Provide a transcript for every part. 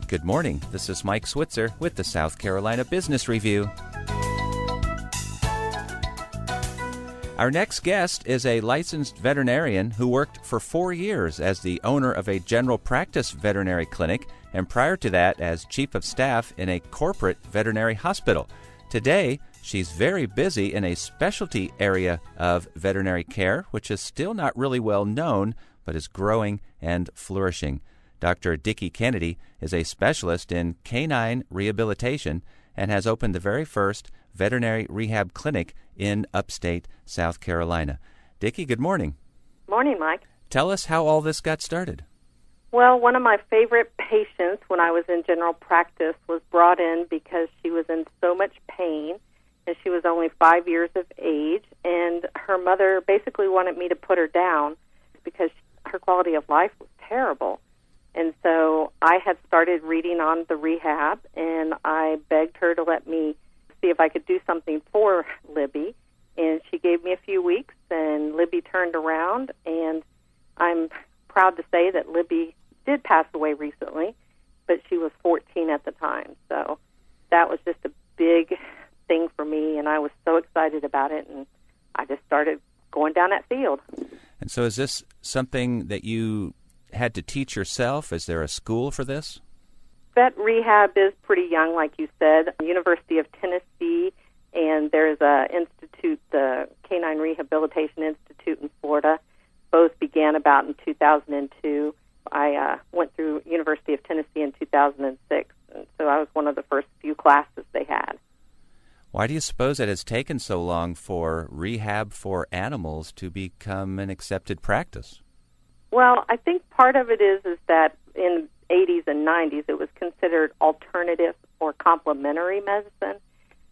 Good morning. This is Mike Switzer with the South Carolina Business Review. Our next guest is a licensed veterinarian who worked for 4 years as the owner of a general practice veterinary clinic and prior to that as chief of staff in a corporate veterinary hospital. Today, she's very busy in a specialty area of veterinary care, which is still not really well known, but is growing and flourishing. Dr. Dickie Kennedy is a specialist in canine rehabilitation and has opened the very first veterinary rehab clinic in upstate South Carolina. Dickie, good morning. Morning, Mike. Tell us how all this got started. Well, one of my favorite patients when I was in general practice was brought in because she was in so much pain, and she was only 5 years of age, and her mother basically wanted me to put her down because her quality of life was terrible. And so I had started reading on the rehab, and I begged her to let me see if I could do something for Libby. And she gave me a few weeks, and Libby turned around, and I'm proud to say that Libby did pass away recently, but she was 14 at the time. So that was just a big thing for me, and I was so excited about it, and I just started going down that field. And so is this something that you had to teach yourself? Is there a school for this? Vet rehab is pretty young, like you said. University of Tennessee, and there's an institute, the Canine Rehabilitation Institute in Florida. Both began about in 2002. I went through University of Tennessee in 2006, and so I was one of the first few classes they had. Why do you suppose it has taken so long for rehab for animals to become an accepted practice? Well, I think part of it is that in the 80s and 90s it was considered alternative or complementary medicine,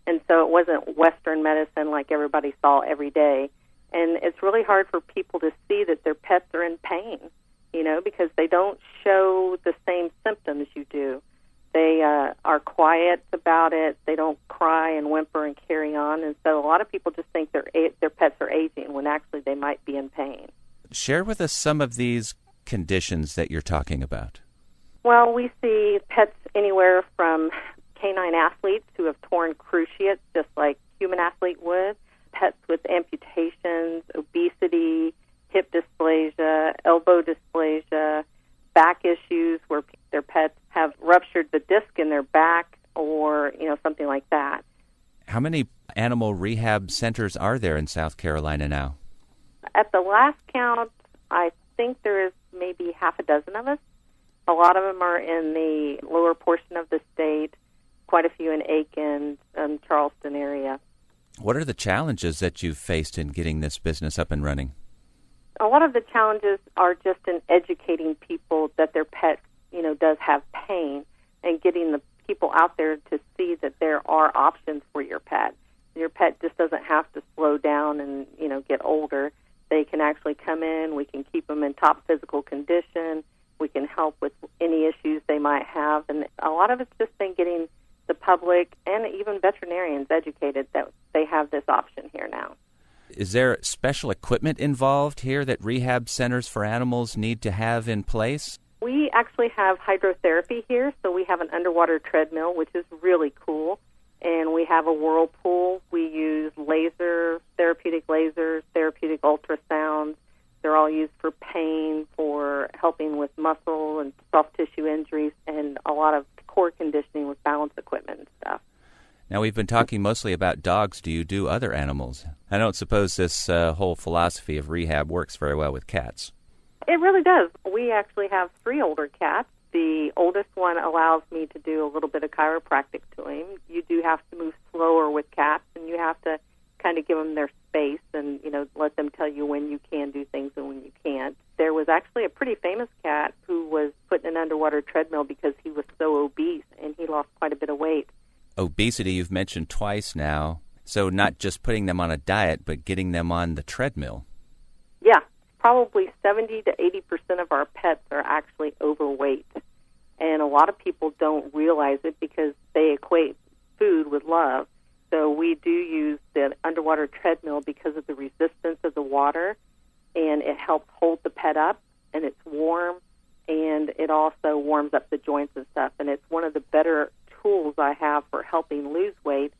and so it wasn't Western medicine like everybody saw every day. And it's really hard for people to see that their pets are in pain, because they don't show the same symptoms you do. They are quiet about it. They don't cry and whimper and carry on, and so a lot of people just think their pets are aging when actually they might be in pain. Share with us some of these conditions that you're talking about. Well, we see pets anywhere from canine athletes who have torn cruciates just like human athlete would, pets with amputations, obesity, hip dysplasia, elbow dysplasia, back issues where their pets have ruptured the disc in their back or, something like that. How many animal rehab centers are there in South Carolina now? At the last count, I think there is maybe half a dozen of us. A lot of them are in the lower portion of the state, quite a few in Aiken and Charleston area. What are the challenges that you've faced in getting this business up and running? A lot of the challenges are just in educating people that their pet, does have pain, and getting the people out there to see that there are options for your pet. Your pet just doesn't have to slow down and, get older. They can actually come in. We can keep them in top physical condition. We can help with any issues they might have. And a lot of it's just been getting the public and even veterinarians educated that they have this option here now. Is there special equipment involved here that rehab centers for animals need to have in place? We actually have hydrotherapy here, so we have an underwater treadmill, which is really cool. And we have a whirlpool. We use therapeutic ultrasounds. They're all used for pain, for helping with muscle and soft tissue injuries, and a lot of core conditioning with balance equipment and stuff. Now, we've been talking mostly about dogs. Do you do other animals? I don't suppose this whole philosophy of rehab works very well with cats. It really does. We actually have 3 older cats. The oldest one allows me to do a little bit of chiropractic to him. You do have to move slower with cats, and you have to kind of give them their space and, let them tell you when you can do things and when you can't. There was actually a pretty famous cat who was put in an underwater treadmill because he was so obese, and he lost quite a bit of weight. Obesity you've mentioned twice now, so not just putting them on a diet, but getting them on the treadmill. Yeah, probably 70 to 80% of our pets are actually overweight, and a lot of people don't realize it because they equate food with love. So we do use the underwater treadmill because of the resistance of the water, and it helps hold the pet up, and it's warm, and it also warms up the joints and stuff. And it's one of the better tools I have for helping lose weight,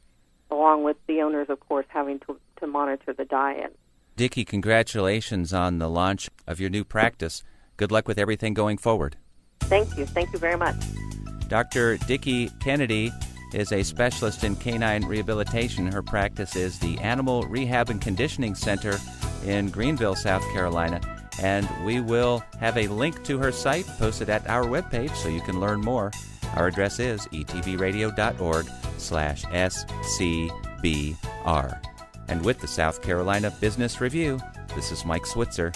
along with the owners, of course, having to monitor the diet. Dickie, congratulations on the launch of your new practice. Good luck with everything going forward. Thank you. Thank you very much. Dr. Dickie Kennedy is a specialist in canine rehabilitation. Her practice is the Animal Rehab and Conditioning Center in Greenville, South Carolina. And we will have a link to her site posted at our webpage so you can learn more. Our address is etvradio.org/SCBR. And with the South Carolina Business Review, this is Mike Switzer.